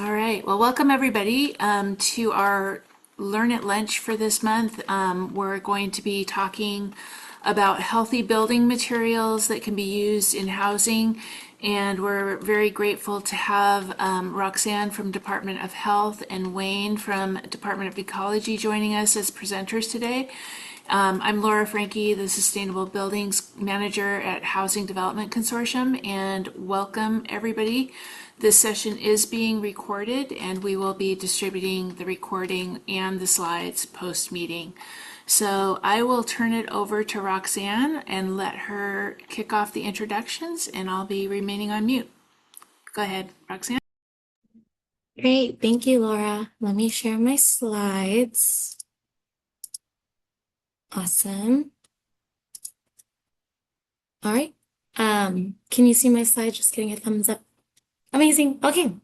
All right. Well, welcome everybody to our Learn at Lunch for this month. We're going to be talking about healthy building materials that can be used in housing. And we're very grateful to have Roxanne from Department of Health and Wayne from Department of Ecology joining us as presenters today. I'm Laura Franke, the Sustainable Buildings Manager at Housing Development Consortium, and welcome everybody. This session is being recorded, and we will be distributing the recording and the slides post-meeting. So I will turn it over to Roxanne and let her kick off the introductions, and I'll be remaining on mute. Go ahead, Roxanne. Great, thank you, Laura. Let me share my slides. Awesome. All right. Can you see my slide? Just getting a thumbs up. Amazing. Okay,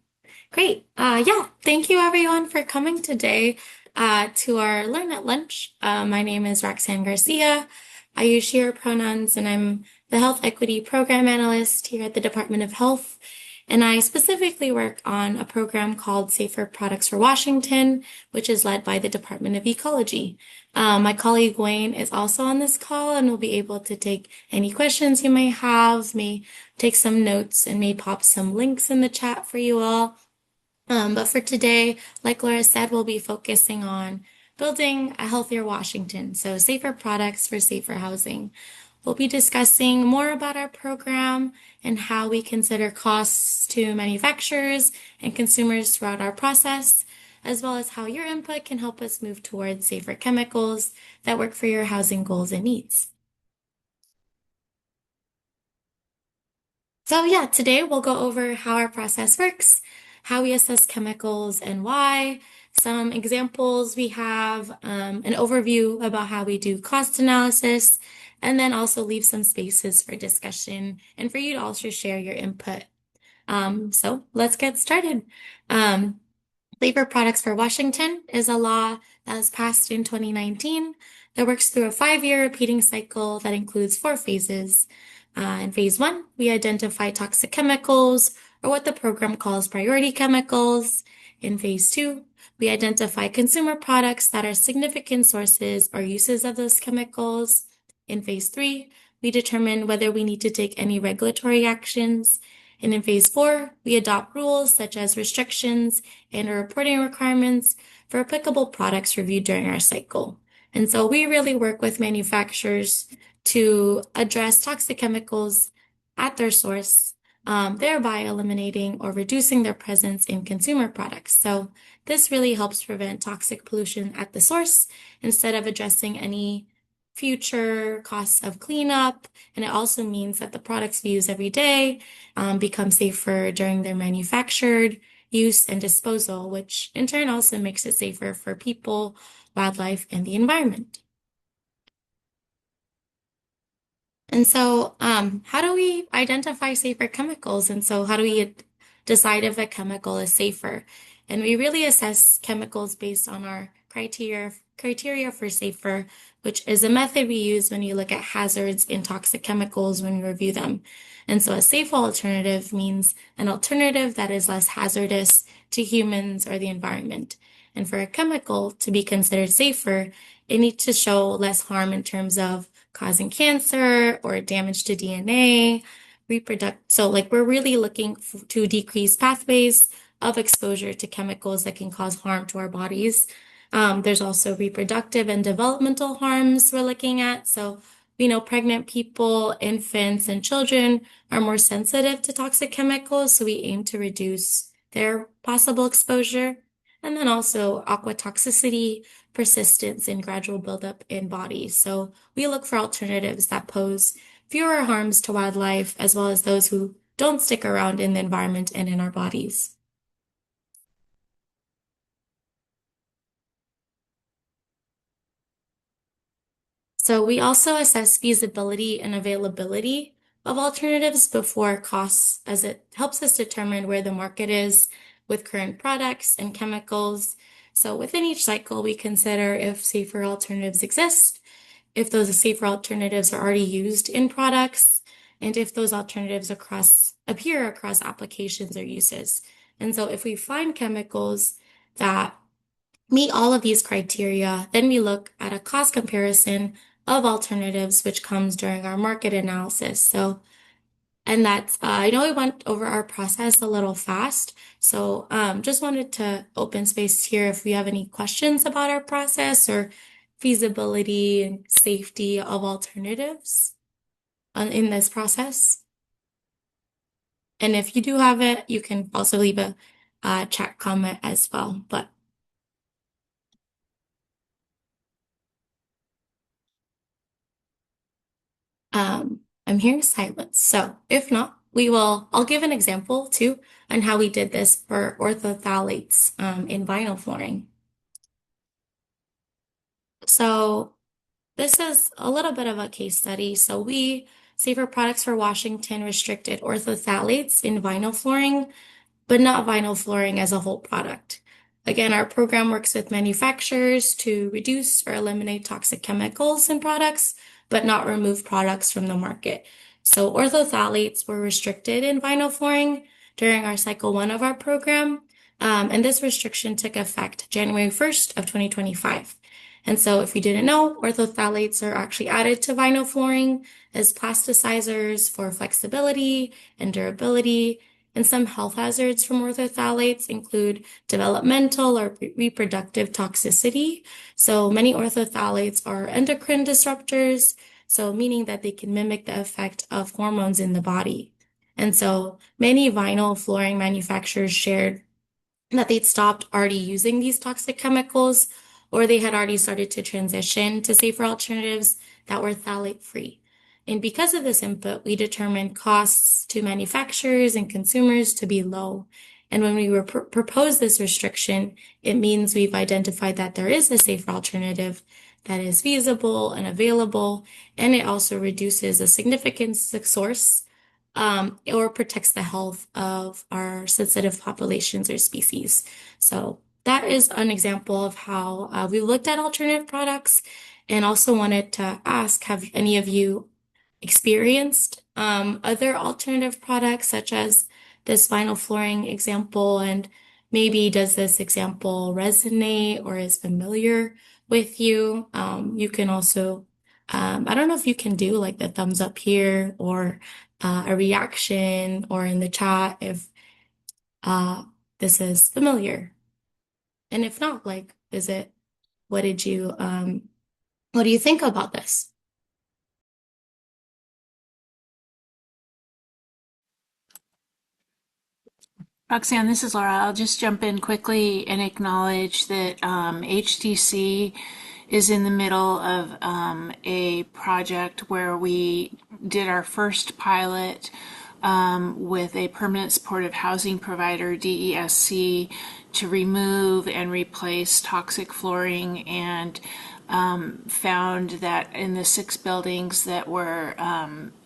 great. Yeah, thank you everyone for coming today to our Learn at Lunch. My name is Roxanne Garcia. I use she, her pronouns, and I'm the Health Equity Program Analyst here at the Department of Health. And I specifically work on a program called Safer Products for Washington, which is led by the Department of Ecology. My colleague Wayne is also on this call and will be able to take any questions you may have, may take some notes, and may pop some links in the chat for you all. But for today, like Laura said, we'll be focusing on building a healthier Washington, so safer products for safer housing. We'll be discussing more about our program and how we consider costs to manufacturers and consumers throughout our process, as well as how your input can help us move towards safer chemicals that work for your housing goals and needs. So yeah, today we'll go over how our process works, how we assess chemicals and why, some examples we have, an overview about how we do cost analysis, and then also leave some spaces for discussion and for you to also share your input. So let's get started. Safer Products for Washington is a law that was passed in 2019 that works through a 5-year repeating cycle that includes 4 phases. In phase 1, we identify toxic chemicals, or what the program calls priority chemicals. In phase 2, we identify consumer products that are significant sources or uses of those chemicals. In phase 3, we determine whether we need to take any regulatory actions. And in phase 4, we adopt rules such as restrictions and reporting requirements for applicable products reviewed during our cycle. And so we really work with manufacturers to address toxic chemicals at their source, thereby eliminating or reducing their presence in consumer products. So this really helps prevent toxic pollution at the source instead of addressing any future costs of cleanup. And it also means that the products we use every day become safer during their manufactured use and disposal, which in turn also makes it safer for people, wildlife, and the environment. And so, how do we identify safer chemicals? And so, how do we decide if a chemical is safer? And we really assess chemicals based on our criteria for safer, which is a method we use when you look at hazards in toxic chemicals when we review them. And so, a safe alternative means an alternative that is less hazardous to humans or the environment. And for a chemical to be considered safer, it needs to show less harm in terms of causing cancer or damage to DNA, So like we're really looking to decrease pathways of exposure to chemicals that can cause harm to our bodies. There's also reproductive and developmental harms we're looking at. So we know pregnant people, infants, and children are more sensitive to toxic chemicals, so we aim to reduce their possible exposure. And then also aquatoxicity, persistence, and gradual buildup in bodies. So we look for alternatives that pose fewer harms to wildlife, as well as those who don't stick around in the environment and in our bodies. So we also assess feasibility and availability of alternatives before costs, as it helps us determine where the market is with current products and chemicals. So within each cycle, we consider if safer alternatives exist, if those safer alternatives are already used in products, and if those alternatives appear across applications or uses. And so if we find chemicals that meet all of these criteria, then we look at a cost comparison of alternatives, which comes during our market analysis. So, and that's, I know we went over our process a little fast. So, just wanted to open space here if we have any questions about our process or feasibility and safety of alternatives in this process. And if you do have it, you can also leave a chat comment as well. But I'm hearing silence. So if not, I'll give an example too on how we did this for orthophthalates in vinyl flooring. So this is a little bit of a case study. So we, Safer Products for Washington, restricted orthophthalates in vinyl flooring but not vinyl flooring as a whole product. Again, our program works with manufacturers to reduce or eliminate toxic chemicals in products, but not remove products from the market. So orthophthalates were restricted in vinyl flooring during our cycle one of our program. And this restriction took effect January 1st of 2025. And so if you didn't know, orthophthalates are actually added to vinyl flooring as plasticizers for flexibility and durability, and some health hazards from orthophthalates include developmental or reproductive toxicity. So many orthophthalates are endocrine disruptors, so meaning that they can mimic the effect of hormones in the body. And so many vinyl flooring manufacturers shared that they'd stopped already using these toxic chemicals, or they had already started to transition to safer alternatives that were phthalate free. And because of this input, we determined costs to manufacturers and consumers to be low. And when we proposed this restriction, it means we've identified that there is a safer alternative that is feasible and available, and it also reduces a significant source or protects the health of our sensitive populations or species. So that is an example of how we looked at alternative products, and also wanted to ask, have any of you experienced other alternative products such as this vinyl flooring example? And maybe does this example resonate or is familiar with you? You can also, I don't know if you can do like the thumbs up here or a reaction or in the chat if uh, this is familiar. And if not, like, what did what do you think about this? Roxanne, this is Laura. I'll just jump in quickly and acknowledge that HTC is in the middle of a project where we did our first pilot with a permanent supportive housing provider, DESC, to remove and replace toxic flooring, and found that in the 6 buildings that were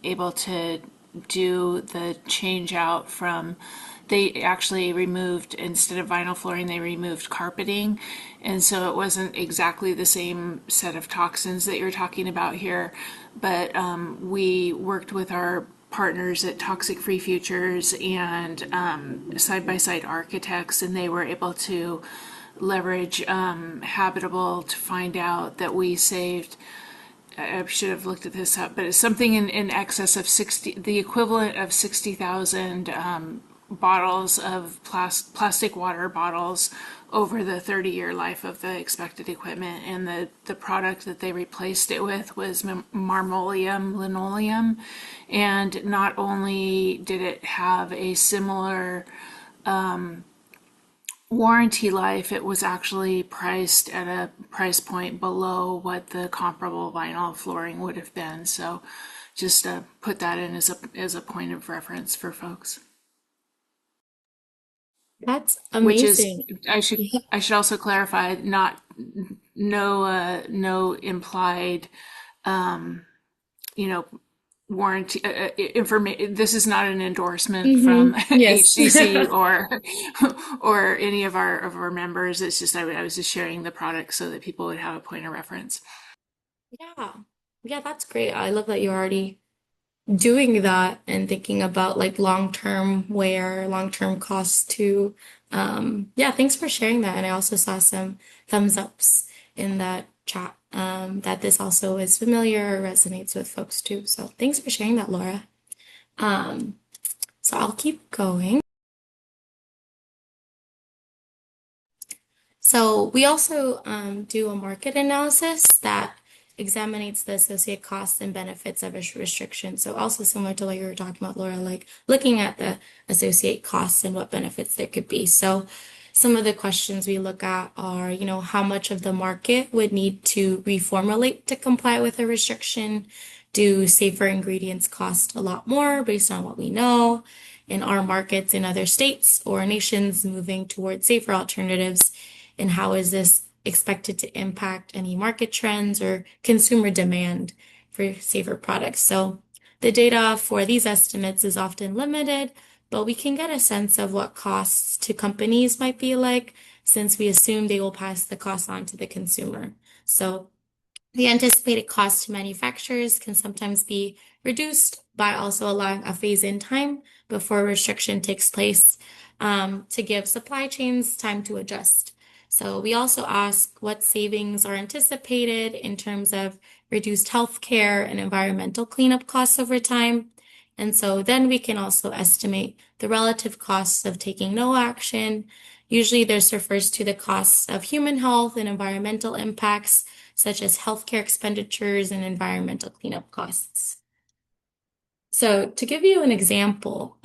able to do the change out from, they actually removed, instead of vinyl flooring, they removed carpeting. And so it wasn't exactly the same set of toxins that you're talking about here. But we worked with our partners at Toxic Free Futures and Side by Side Architects, and they were able to leverage Habitable to find out that we saved, I should have looked at this up, but it's something in excess of 60, the equivalent of 60,000 bottles of plastic water bottles over the 30-year life of the expected equipment. And the product that they replaced it with was marmoleum linoleum. And not only did it have a similar warranty life, it was actually priced at a price point below what the comparable vinyl flooring would have been. So just put that in as a point of reference for folks. That's Which is, amazing. Yeah. I should also clarify, not no implied you know warranty information. This is not an endorsement from Yes. HCC or any of our members. It's just I was just sharing the product so that people would have a point of reference. Yeah. Yeah, that's great. I love that you already doing that and thinking about like long-term wear, long-term costs too. Yeah, thanks for sharing that. And I also saw some thumbs ups in that chat, that this also is familiar or resonates with folks too. So thanks for sharing that, Laura. Um, so I'll keep going. So we also do a market analysis that examines the associated costs and benefits of a restriction. So also similar to what you were talking about, Laura, like looking at the associated costs and what benefits there could be. So some of the questions we look at are, how much of the market would need to reformulate to comply with a restriction? Do safer ingredients cost a lot more based on what we know in our markets in other states or nations moving towards safer alternatives? And how is this expected to impact any market trends or consumer demand for safer products? So the data for these estimates is often limited, but we can get a sense of what costs to companies might be like since we assume they will pass the cost on to the consumer. So the anticipated cost to manufacturers can sometimes be reduced by also allowing a phase-in time before restriction takes place, to give supply chains time to adjust. So we also ask what savings are anticipated in terms of reduced healthcare and environmental cleanup costs over time. And so then we can also estimate the relative costs of taking no action. Usually this refers to the costs of human health and environmental impacts, such as healthcare expenditures and environmental cleanup costs. So to give you an example,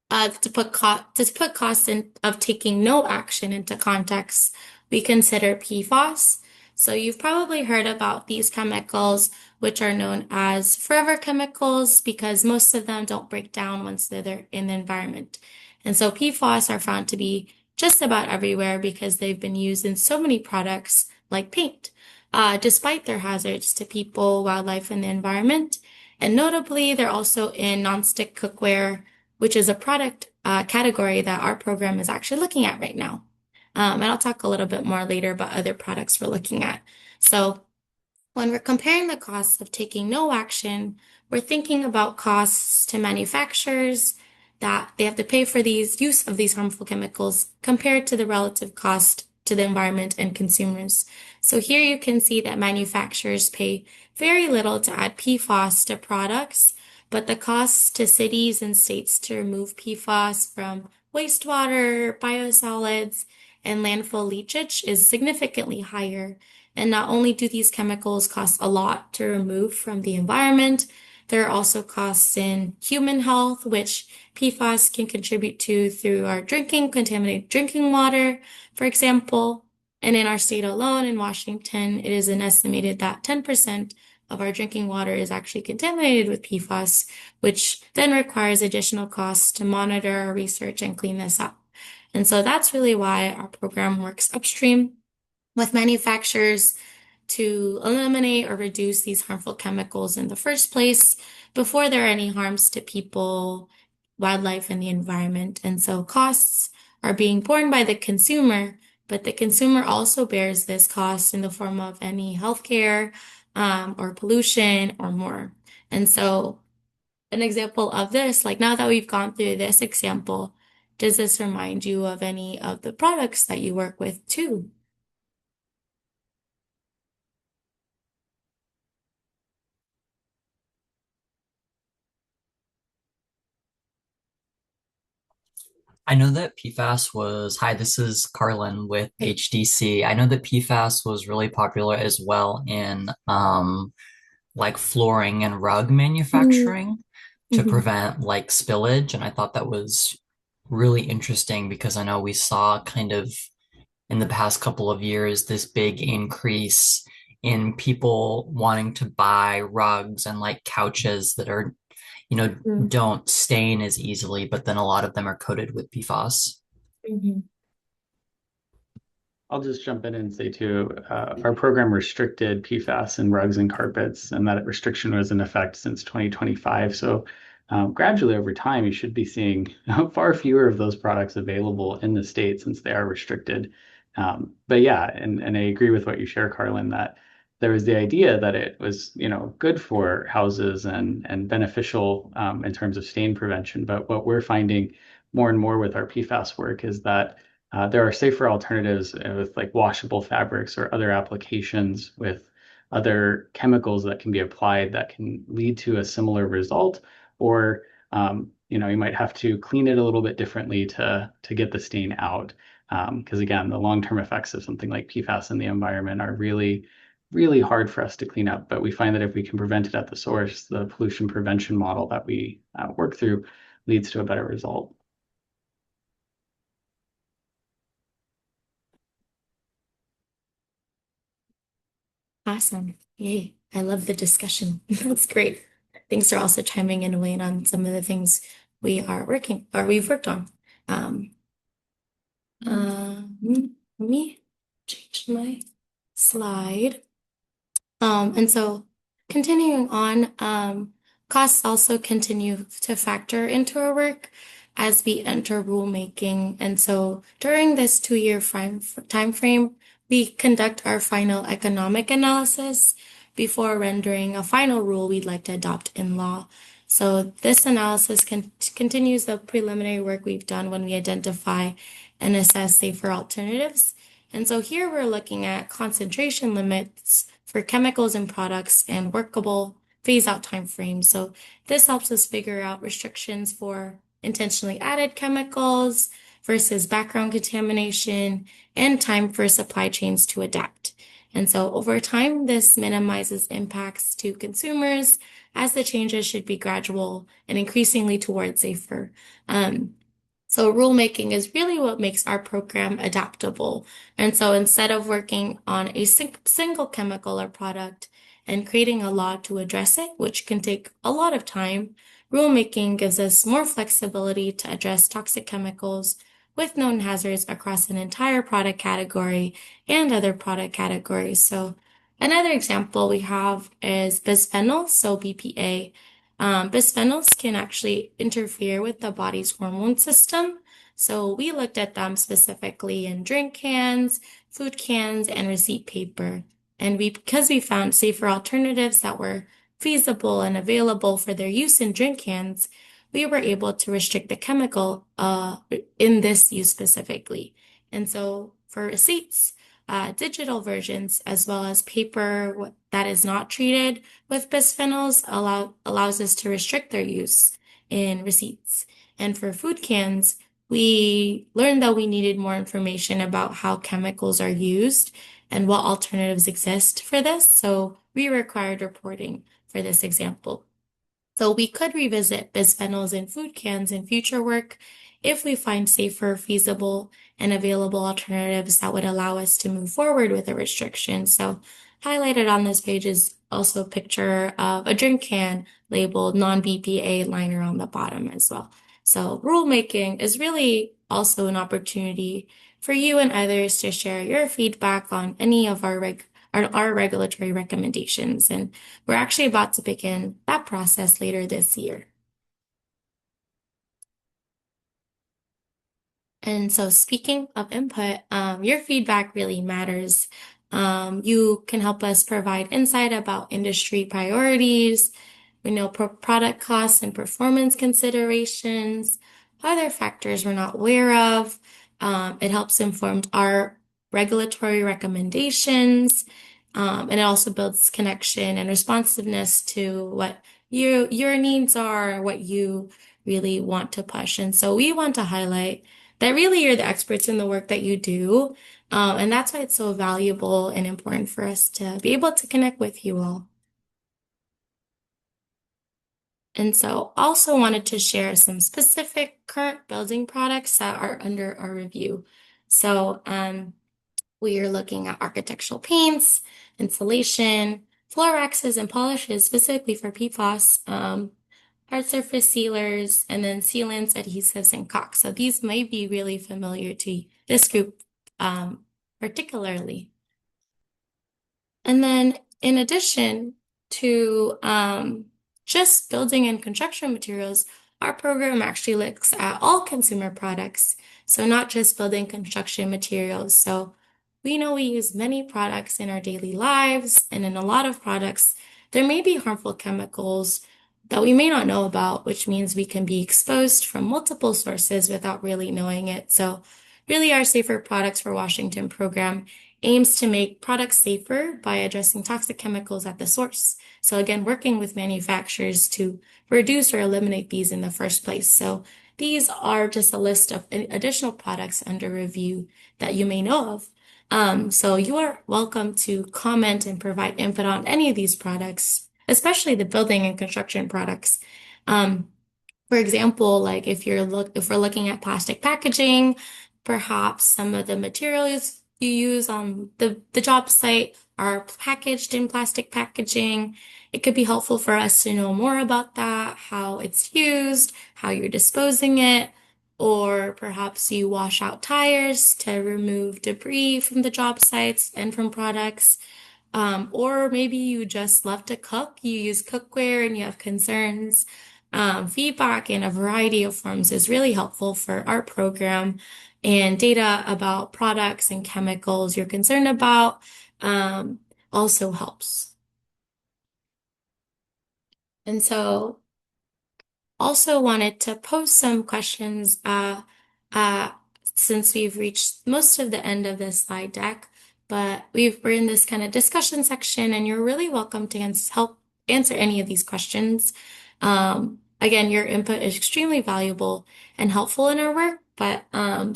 to put costs of taking no action into context, we consider PFAS. So you've probably heard about these chemicals, which are known as forever chemicals, because most of them don't break down once they're in the environment. And so PFAS are found to be just about everywhere because they've been used in so many products like paint, despite their hazards to people, wildlife, and the environment. And notably, they're also in nonstick cookware, which is a product category that our program is actually looking at right now. And I'll talk a little bit more later about other products we're looking at. So when we're comparing the costs of taking no action, we're thinking about costs to manufacturers that they have to pay for these use of these harmful chemicals compared to the relative cost to the environment and consumers. So here you can see that manufacturers pay very little to add PFAS to products, but the costs to cities and states to remove PFAS from wastewater, biosolids, and landfill leachate is significantly higher. And not only do these chemicals cost a lot to remove from the environment, there are also costs in human health, which PFAS can contribute to through our drinking, contaminated drinking water, for example. And in our state alone, in Washington, it is an estimated that 10% of our drinking water is actually contaminated with PFAS, which then requires additional costs to monitor, research, and clean this up. And so that's really why our program works upstream with manufacturers to eliminate or reduce these harmful chemicals in the first place before there are any harms to people, wildlife, and the environment. And so costs are being borne by the consumer, but the consumer also bears this cost in the form of any healthcare, or pollution or more. And so an example of this, like now that we've gone through this example, does this remind you of any of the products that you work with too? I know that PFAS was, hi, this is Carlin with HDC. I know that PFAS was really popular as well in like flooring and rug Mhm. manufacturing to Mhm. prevent like spillage. And I thought that was really interesting because I know we saw kind of in the past couple of years this big increase in people wanting to buy rugs and like couches that are, don't stain as easily, but then a lot of them are coated with PFAS. Mhm. I'll just jump in and say too, our program restricted PFAS in rugs and carpets, and that restriction was in effect since 2025. So gradually over time, you should be seeing far fewer of those products available in the state since they are restricted. But yeah, and I agree with what you share, Carlin, that there was the idea that it was, good for houses and beneficial in terms of stain prevention. But what we're finding more and more with our PFAS work is that there are safer alternatives with like washable fabrics or other applications with other chemicals that can be applied that can lead to a similar result, or you might have to clean it a little bit differently to get the stain out. Because again, the long-term effects of something like PFAS in the environment are really, really hard for us to clean up. But we find that if we can prevent it at the source, the pollution prevention model that we work through leads to a better result. Awesome. Yay. I love the discussion. That's great. Thanks for also chiming in and weighing on some of the things we are working or we've worked on. Let me change my slide. And so continuing on, costs also continue to factor into our work as we enter rulemaking. And so during this 2-year time frame, we conduct our final economic analysis before rendering a final rule we'd like to adopt in law. So this analysis continues the preliminary work we've done when we identify and assess safer alternatives. And so here we're looking at concentration limits for chemicals and products and workable phase-out timeframes. So this helps us figure out restrictions for intentionally added chemicals versus background contamination and time for supply chains to adapt. And so over time, this minimizes impacts to consumers as the changes should be gradual and increasingly towards safer. So rulemaking is really what makes our program adaptable. And so instead of working on a single chemical or product and creating a law to address it, which can take a lot of time, rulemaking gives us more flexibility to address toxic chemicals with known hazards across an entire product category and other product categories. So another example we have is bisphenols, so BPA. Bisphenols can actually interfere with the body's hormone system. So we looked at them specifically in drink cans, food cans, and receipt paper. And because we found safer alternatives that were feasible and available for their use in drink cans, we were able to restrict the chemical in this use specifically. And so for receipts, digital versions as well as paper that is not treated with bisphenols allows us to restrict their use in receipts. And for food cans, we learned that we needed more information about how chemicals are used and what alternatives exist for this. So we required reporting for this example. So we could revisit bisphenols in food cans in future work if we find safer, feasible, and available alternatives that would allow us to move forward with a restriction. So highlighted on this page is also a picture of a drink can labeled non-BPA liner on the bottom as well. So rulemaking is really also an opportunity for you and others to share your feedback on any of our regulatory recommendations. And we're actually about to begin that process later this year. And so speaking of input, your feedback really matters. You can help us provide insight about industry priorities. We know product costs and performance considerations, other factors we're not aware of. It helps inform our regulatory recommendations. And it also builds connection and responsiveness to what your needs are, what you really want to push. And so we want to highlight that really you're the experts in the work that you do. And that's why it's so valuable and important for us to be able to connect with you all. And so also wanted to share some specific current building products that are under our review. So we are looking at architectural paints, insulation, floor waxes and polishes specifically for PFAS, hard surface sealers, and then sealants, adhesives, and caulk. So these may be really familiar to this group particularly. And then in addition to just building and construction materials, our program actually looks at all consumer products. So not just building construction materials. So we know we use many products in our daily lives, and in a lot of products, there may be harmful chemicals that we may not know about, which means we can be exposed from multiple sources without really knowing it. So, really, our Safer Products for Washington program aims to make products safer by addressing toxic chemicals at the source. So, again, working with manufacturers to reduce or eliminate these in the first place. So, these are just a list of additional products under review that you may know of. So you are welcome to comment and provide input on any of these products, especially the building and construction products. Um, for example, like if we're looking at plastic packaging, perhaps some of the materials you use on the job site are packaged in plastic packaging. It could be helpful for us to know more about that, how it's used, how you're disposing it, or perhaps you wash out tires to remove debris from the job sites and from products. Or maybe you just love to cook, you use cookware and you have concerns. Feedback in a variety of forms is really helpful for our program, and data about products and chemicals you're concerned about also helps. And so also wanted to pose some questions uh, since we've reached most of the end of this slide deck, but we're in this kind of discussion section, and you're really welcome to help answer any of these questions. Again, your input is extremely valuable and helpful in our work, but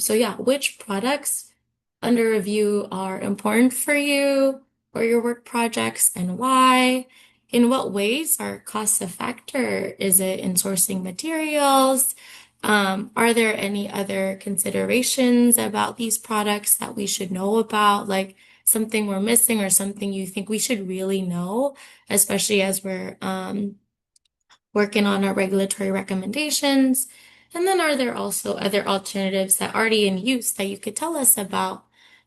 so yeah, which products under review are important for you or your work projects and why? In what ways are costs a factor? Is it in sourcing materials? Are there any other considerations about these products that we should know about, like something we're missing or something you think we should really know, especially as we're working on our regulatory recommendations? And then are there also other alternatives that are already in use that you could tell us about?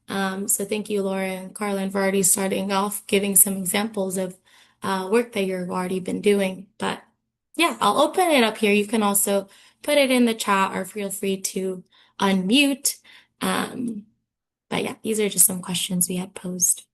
So thank you, Laura and Carlin, for already starting off giving some examples of work that you've already been doing. But yeah, I'll open it up here. You can also put it in the chat or feel free to unmute. But yeah, these are just some questions we had posed.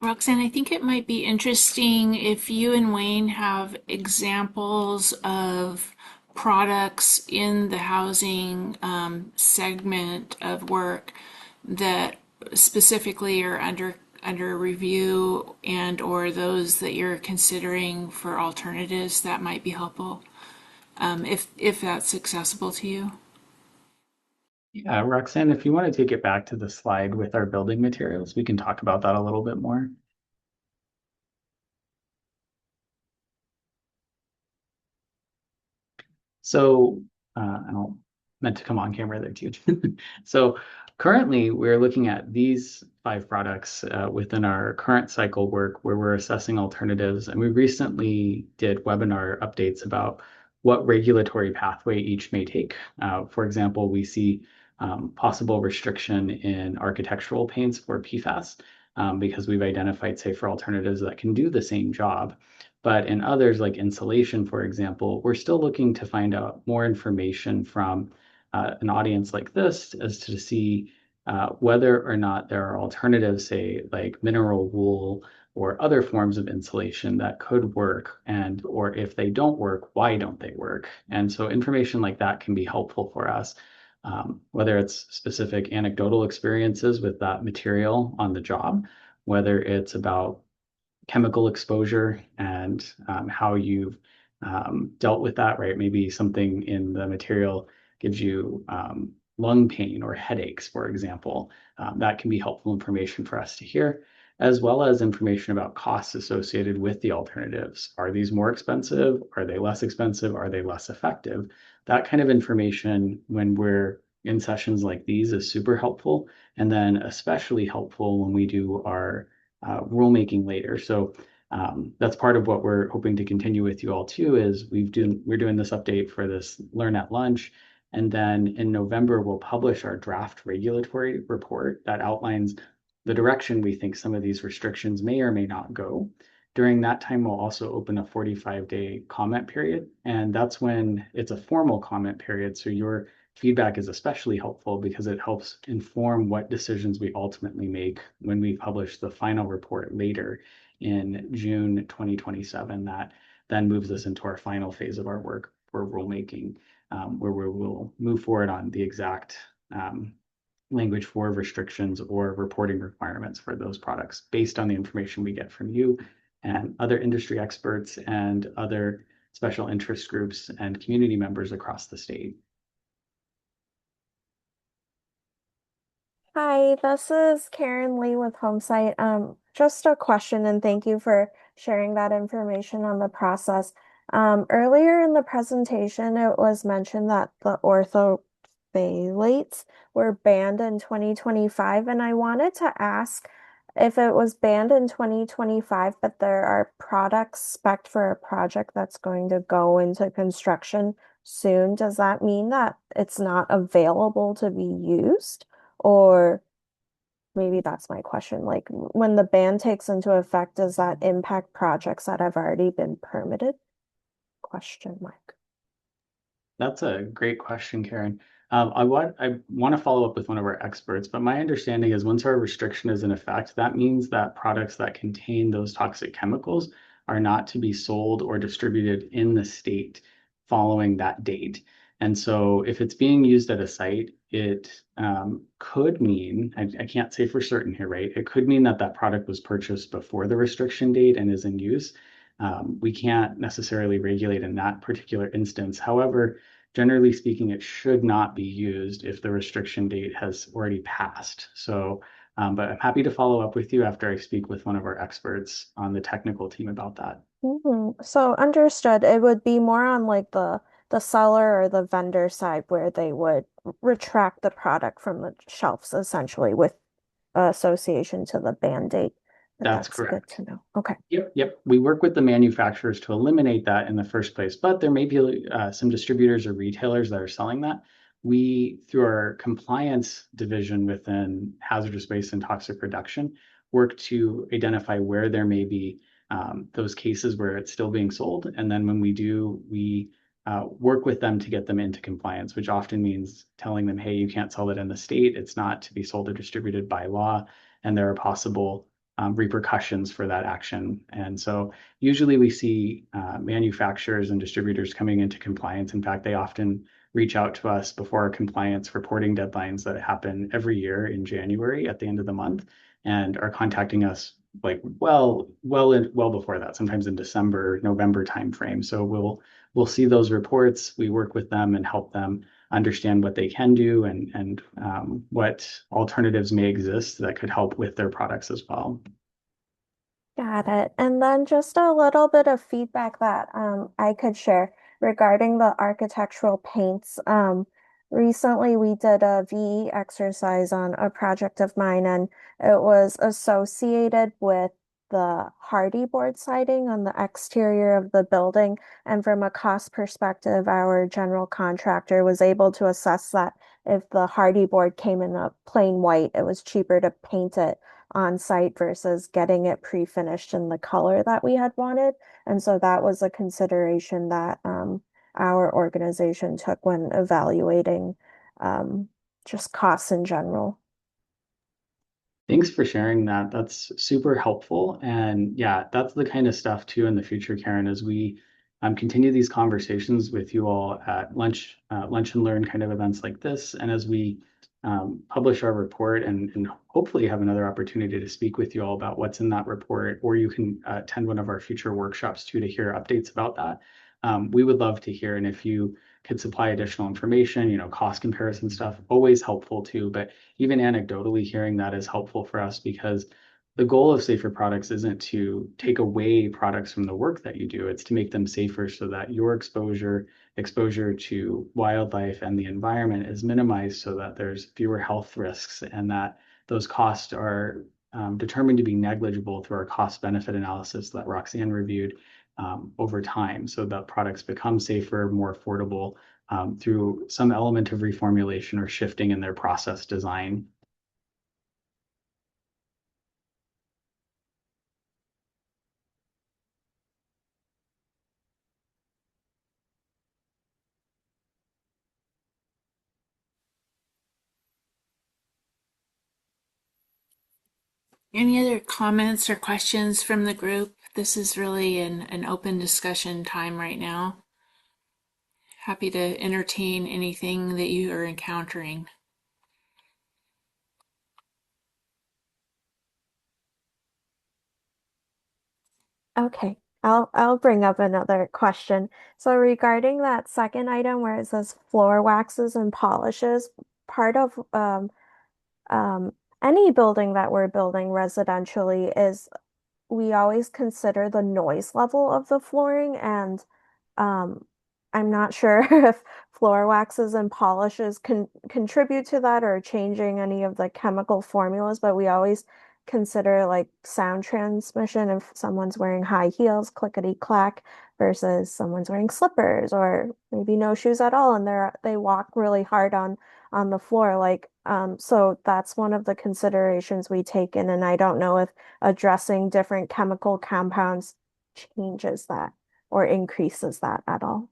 Roxanne, I think it might be interesting if you and Wayne have examples of products in the housing segment of work that specifically are under review and or those that you're considering for alternatives that might be helpful, if that's accessible to you. Yeah, Roxanne, if you want to take it back to the slide with our building materials, we can talk about that a little bit more. So I don't meant to come on camera there too. So currently we're looking at these 5 products within our current cycle work where we're assessing alternatives. And we recently did webinar updates about what regulatory pathway each may take. For example, we see possible restriction in architectural paints for PFAS because we've identified safer alternatives that can do the same job. But in others, like insulation, for example, we're still looking to find out more information from an audience like this as to see whether or not there are alternatives, say, like mineral wool or other forms of insulation that could work, and or if they don't work, why don't they work? And so information like that can be helpful for us, whether it's specific anecdotal experiences with that material on the job, whether it's about chemical exposure and how you've dealt with that, right? Maybe something in the material gives you lung pain or headaches, for example. That can be helpful information for us to hear, as well as information about costs associated with the alternatives. Are these more expensive? Are they less expensive? Are they less effective? That kind of information when we're in sessions like these is super helpful, and then especially helpful when we do our rulemaking later. So that's part of what we're hoping to continue with you all too, is we're doing this update for this Learn at Lunch. And then in November, we'll publish our draft regulatory report that outlines the direction we think some of these restrictions may or may not go. During that time, we'll also open a 45-day comment period, and that's when it's a formal comment period. So your feedback is especially helpful because it helps inform what decisions we ultimately make when we publish the final report later in June 2027. That then moves us into our final phase of our work for rulemaking, where we will move forward on the exact language for restrictions or reporting requirements for those products based on the information we get from you and other industry experts and other special interest groups and community members across the state. Hi, this is Karen Lee with Homesite. Just a question and thank you for sharing that information on the process. Earlier in the presentation, it was mentioned that the orthophthalates were banned in 2025, and I wanted to ask if it was banned in 2025, but there are products spec'd for a project that's going to go into construction soon. Does that mean that it's not available to be used? Or maybe that's my question. Like when the ban takes into effect, does that impact projects that have already been permitted? Question mark. That's a great question, Karen. I want to follow up with one of our experts, but my understanding is once our restriction is in effect, that means that products that contain those toxic chemicals are not to be sold or distributed in the state following that date. And so if it's being used at a site, it could mean, I can't say for certain here, right? It could mean that that product was purchased before the restriction date and is in use. We can't necessarily regulate in that particular instance. However, generally speaking, it should not be used if the restriction date has already passed. So, but I'm happy to follow up with you after I speak with one of our experts on the technical team about that. So understood. It would be more on like the seller or the vendor side where they would retract the product from the shelves essentially with association to the ban date. But That's good correct. to know. Okay. Yep. We work with the manufacturers to eliminate that in the first place, but there may be some distributors or retailers that are selling that. We, through our compliance division within hazardous waste and toxic reduction, work to identify where there may be those cases where it's still being sold. And then when we do, we work with them to get them into compliance, which often means telling them, hey, you can't sell it in the state. It's not to be sold or distributed by law. And there are possible repercussions for that action. And so usually we see manufacturers and distributors coming into compliance. In fact, they often reach out to us before our compliance reporting deadlines that happen every year in January at the end of the month and are contacting us like well before that, sometimes in December, November timeframe. So we'll see those reports. We work with them and help them understand what they can do and what alternatives may exist that could help with their products as well. Got it. And then just a little bit of feedback that I could share regarding the architectural paints. Recently we did a VE exercise on a project of mine, and it was associated with the hardy board siding on the exterior of the building. And from a cost perspective, our general contractor was able to assess that if the hardy board came in a plain white, it was cheaper to paint it on site versus getting it pre-finished in the color that we had wanted. And so that was a consideration that our organization took when evaluating just costs in general. Thanks for sharing that. That's super helpful. And yeah, that's the kind of stuff too in the future, Karen, as we continue these conversations with you all at lunch and learn kind of events like this. And as we publish our report and hopefully have another opportunity to speak with you all about what's in that report, or you can attend one of our future workshops too to hear updates about that. We would love to hear. And if you could supply additional information, cost comparison stuff, always helpful too. But even anecdotally hearing that is helpful for us because the goal of Safer Products isn't to take away products from the work that you do. It's to make them safer so that your exposure to wildlife and the environment is minimized so that there's fewer health risks and that those costs are determined to be negligible through our cost benefit analysis that Roxanne reviewed over time so that products become safer, more affordable through some element of reformulation or shifting in their process design. Any other comments or questions from the group? This is really an open discussion time right now. Happy to entertain anything that you are encountering. Okay, I'll bring up another question. So regarding that second item where it says floor waxes and polishes, part of um, any building that we're building residentially is we always consider the noise level of the flooring, and um, I'm not sure if floor waxes and polishes can contribute to that or changing any of the chemical formulas, but we always consider like sound transmission if someone's wearing high heels, clickety clack, versus someone's wearing slippers or maybe no shoes at all and they walk really hard on the floor. Like, so that's one of the considerations we take in, and I don't know if addressing different chemical compounds changes that or increases that at all.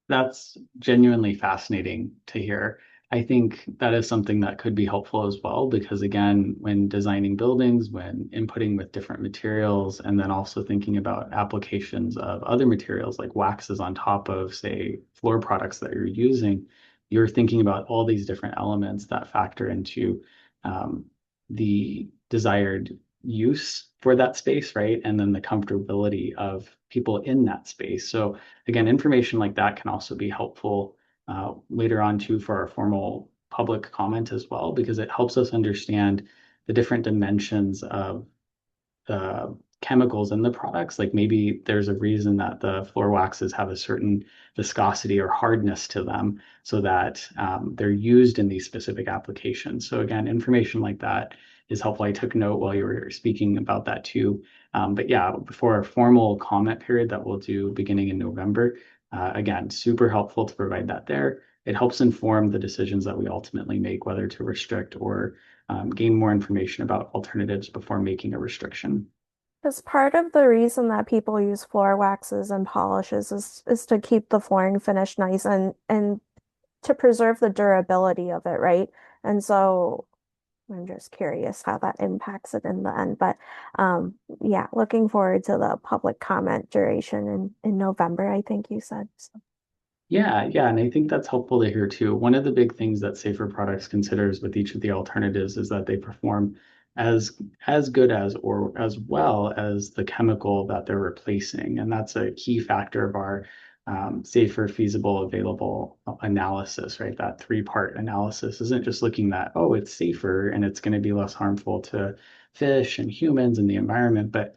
That's genuinely fascinating to hear. I think that is something that could be helpful as well, because again, when designing buildings, when inputting with different materials, and then also thinking about applications of other materials like waxes on top of, say, floor products that you're using, you're thinking about all these different elements that factor into the desired use for that space, right? And then the comfortability of people in that space. So again, information like that can also be helpful later on too for our formal public comment as well, because it helps us understand the different dimensions of the chemicals in the products. Like maybe there's a reason that the floor waxes have a certain viscosity or hardness to them so that they're used in these specific applications. So again, information like that is helpful. I took note while you were speaking about that too. But yeah, before a formal comment period that we'll do beginning in November, again, super helpful to provide that there. It helps inform the decisions that we ultimately make, whether to restrict or gain more information about alternatives before making a restriction. Because part of the reason that people use floor waxes and polishes is to keep the flooring finish nice and to preserve the durability of it, right? And so I'm just curious how that impacts it in the end. But yeah, looking forward to the public comment duration in November, I think you said. So. Yeah, and I think that's helpful to hear too. One of the big things that Safer Products considers with each of the alternatives is that they perform as good as or as well as the chemical that they're replacing, and that's a key factor of our safer, feasible, available analysis, right? That three-part analysis isn't just looking at, oh, it's safer and it's going to be less harmful to fish and humans and the environment, but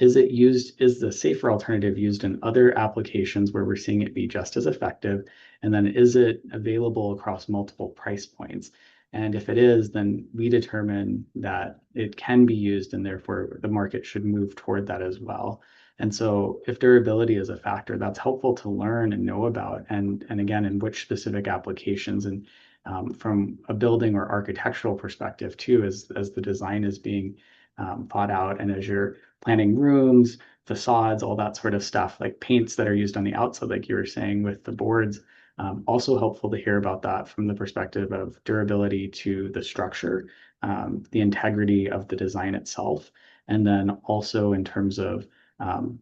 is the safer alternative used in other applications where we're seeing it be just as effective? And then is it available across multiple price points? And if it is, then we determine that it can be used and therefore the market should move toward that as well. And so if durability is a factor, that's helpful to learn and know about. And again, in which specific applications and from a building or architectural perspective too, as the design is being thought out and as you're planning rooms, facades, all that sort of stuff, like paints that are used on the outside, like you were saying with the boards. Also helpful to hear about that from the perspective of durability to the structure, the integrity of the design itself, and then also in terms of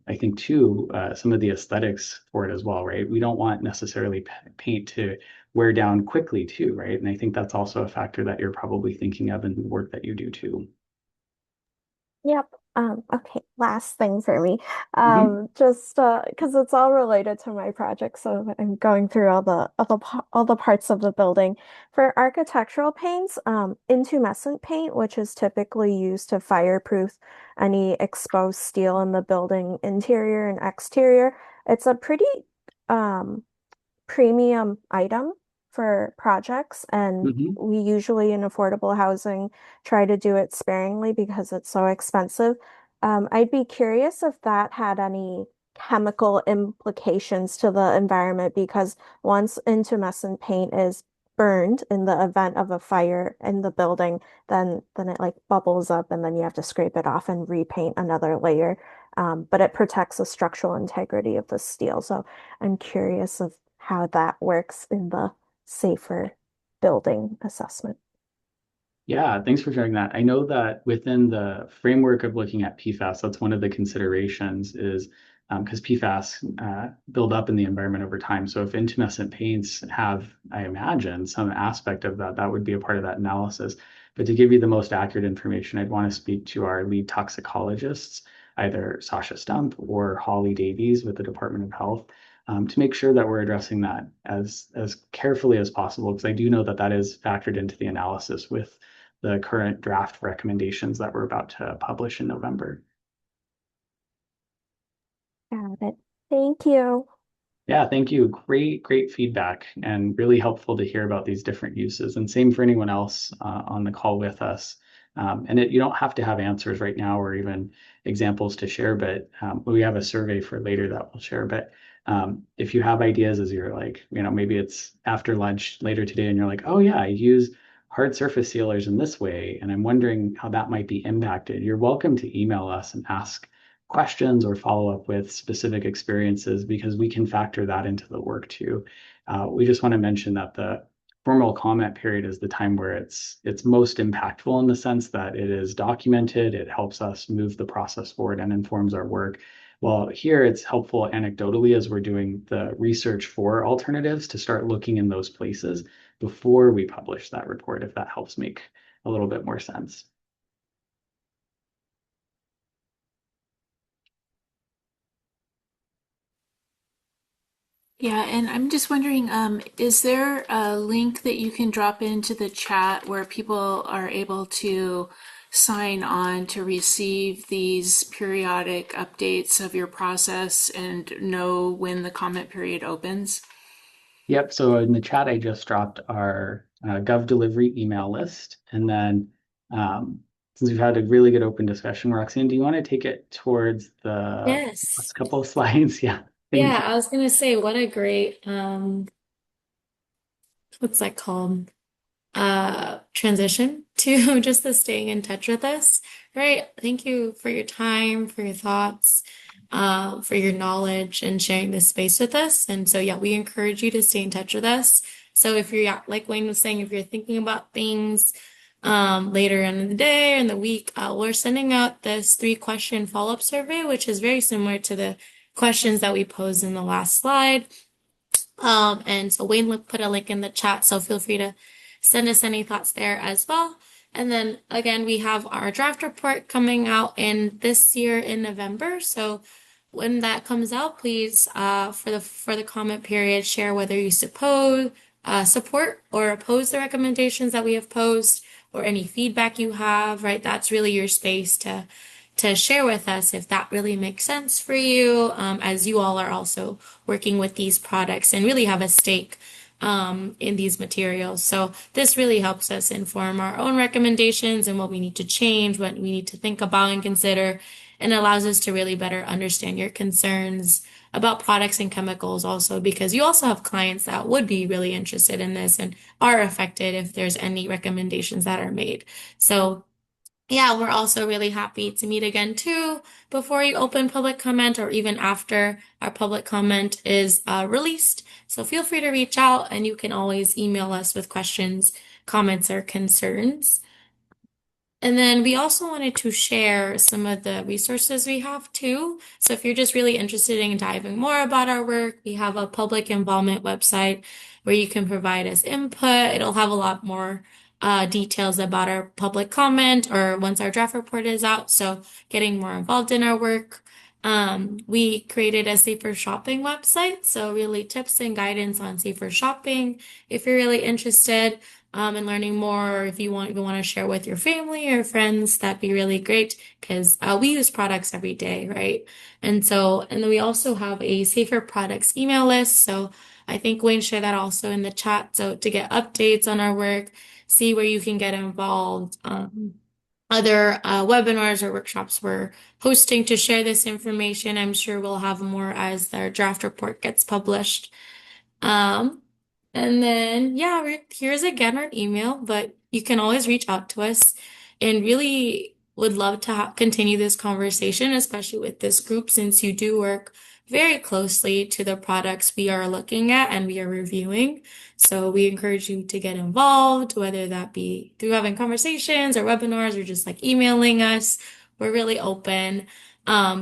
I think too, some of the aesthetics for it as well, right? We don't want necessarily paint to wear down quickly too, right? And I think that's also a factor that you're probably thinking of in the work that you do too. Yep. Okay, last thing for me. Mhm. Just because it's all related to my project, so I'm going through all the parts of the building. For architectural paints, intumescent paint, which is typically used to fireproof any exposed steel in the building interior and exterior, it's a pretty um premium item for projects, and Mhm. we usually in affordable housing try to do it sparingly because it's so expensive. I'd be curious if that had any chemical implications to the environment because once intumescent paint is burned in the event of a fire in the building, then it like bubbles up and then you have to scrape it off and repaint another layer. But it protects the structural integrity of the steel. So I'm curious of how that works in the safer building assessment. Yeah, thanks for sharing that. I know that within the framework of looking at PFAS, that's one of the considerations is because PFAS build up in the environment over time. So if intumescent paints have, I imagine, some aspect of that, that would be a part of that analysis. But to give you the most accurate information, I'd want to speak to our lead toxicologists, either Sasha Stump or Holly Davies with the Department of Health, to make sure that we're addressing that as carefully as possible, because I do know that that is factored into the analysis with the current draft recommendations that we're about to publish in November. Got it. Thank you. Yeah, thank you. Great feedback and really helpful to hear about these different uses. And same for anyone else on the call with us. You don't have to have answers right now or even examples to share, but we have a survey for later that we'll share. But if you have ideas as you're like, maybe it's after lunch later today and you're like, oh yeah, I use hard surface sealers in this way, and I'm wondering how that might be impacted, you're welcome to email us and ask questions or follow up with specific experiences because we can factor that into the work too. We just want to mention that the formal comment period is the time where it's most impactful in the sense that it is documented, it helps us move the process forward and informs our work. Well, here it's helpful anecdotally as we're doing the research for alternatives to start looking in those places before we publish that report, if that helps make a little bit more sense. Yeah, and I'm just wondering, is there a link that you can drop into the chat where people are able to sign on to receive these periodic updates of your process and know when the comment period opens? Yep. So in the chat, I just dropped our Gov Delivery email list. And then since we've had a really good open discussion, Roxanne, do you want to take it towards the Yes. last couple of slides? Yeah. Thank Yeah, you. I was gonna say what a great what's that called? Transition to just the staying in touch with us, right? Thank you for your time, for your thoughts, for your knowledge and sharing this space with us. And so, yeah, we encourage you to stay in touch with us. So if you're, yeah, like Wayne was saying, if you're thinking about things later in the day or in the week, we're sending out this 3-question follow-up survey, which is very similar to the questions that we posed in the last slide. And so Wayne put a link in the chat, so feel free to send us any thoughts there as well. And then again, we have our draft report coming out in this year in November. So when that comes out, please, for the comment period, share whether you support or oppose the recommendations that we have posed or any feedback you have, right? That's really your space to share with us if that really makes sense for you, as you all are also working with these products and really have a stake in these materials. So this really helps us inform our own recommendations and what we need to change, what we need to think about and consider, and allows us to really better understand your concerns about products and chemicals also, because you also have clients that would be really interested in this and are affected if there's any recommendations that are made. So yeah, we're also really happy to meet again too before you open public comment or even after our public comment is released. So feel free to reach out and you can always email us with questions, comments, or concerns. And then we also wanted to share some of the resources we have too. So if you're just really interested in diving more about our work, we have a public involvement website where you can provide us input. It'll have a lot more details about our public comment or once our draft report is out. So getting more involved in our work. We created a safer shopping website. So really tips and guidance on safer shopping if you're really interested and learning more. Or if you want to share with your family or friends, that'd be really great because we use products every day, right? And then we also have a safer products email list. So I think Wayne shared that also in the chat. So to get updates on our work, see where you can get involved. Other webinars or workshops we're hosting to share this information. I'm sure we'll have more as their draft report gets published. Um, and then, yeah, here's again our email, but you can always reach out to us and really would love to continue this conversation, especially with this group, since you do work very closely to the products we are looking at and we are reviewing. So we encourage you to get involved, whether that be through having conversations or webinars or just like emailing us. We're really open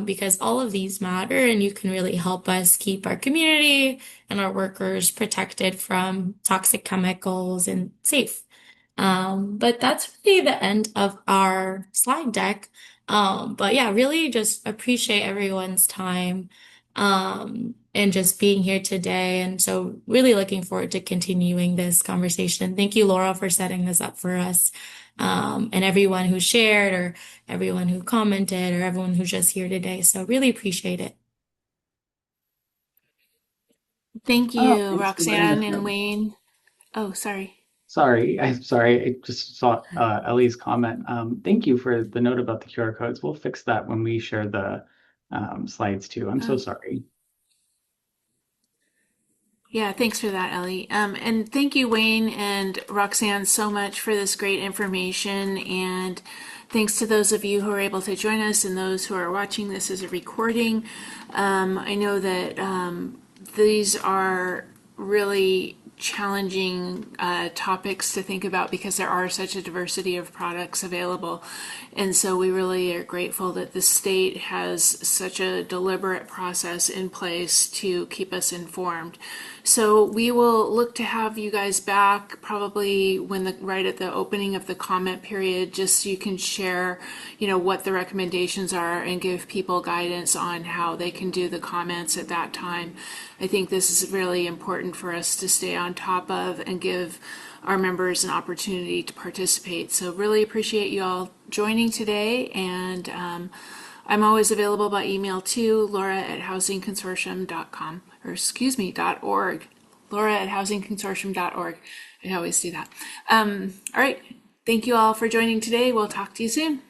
because all of these matter and you can really help us keep our community and our workers protected from toxic chemicals and safe. But that's really the end of our slide deck. But yeah, really just appreciate everyone's time, and just being here today. And so really looking forward to continuing this conversation. Thank you, Laura, for setting this up for us. And everyone who shared or everyone who commented or everyone who's just here today. So really appreciate it. Thank Oh, you, thanks for letting us Roxanne and know. Wayne. Oh, sorry. Sorry. I just saw Ellie's comment. Thank you for the note about the QR codes. We'll fix that when we share the slides too. I'm so Oh, sorry. yeah, thanks for that, Ellie. And thank you, Wayne and Roxanne, so much for this great information. And thanks to those of you who are able to join us and those who are watching this as a recording. I know that these are really challenging topics to think about because there are such a diversity of products available. And so we really are grateful that the state has such a deliberate process in place to keep us informed. So we will look to have you guys back probably right at the opening of the comment period, just so you can share, what the recommendations are and give people guidance on how they can do the comments at that time. I think this is really important for us to stay on top of and give our members an opportunity to participate. So really appreciate you all joining today, and I'm always available by email too, laura@housingconsortium.com, or excuse me, .org. laura@housingconsortium.org. I always do that. All right. Thank you all for joining today. We'll talk to you soon.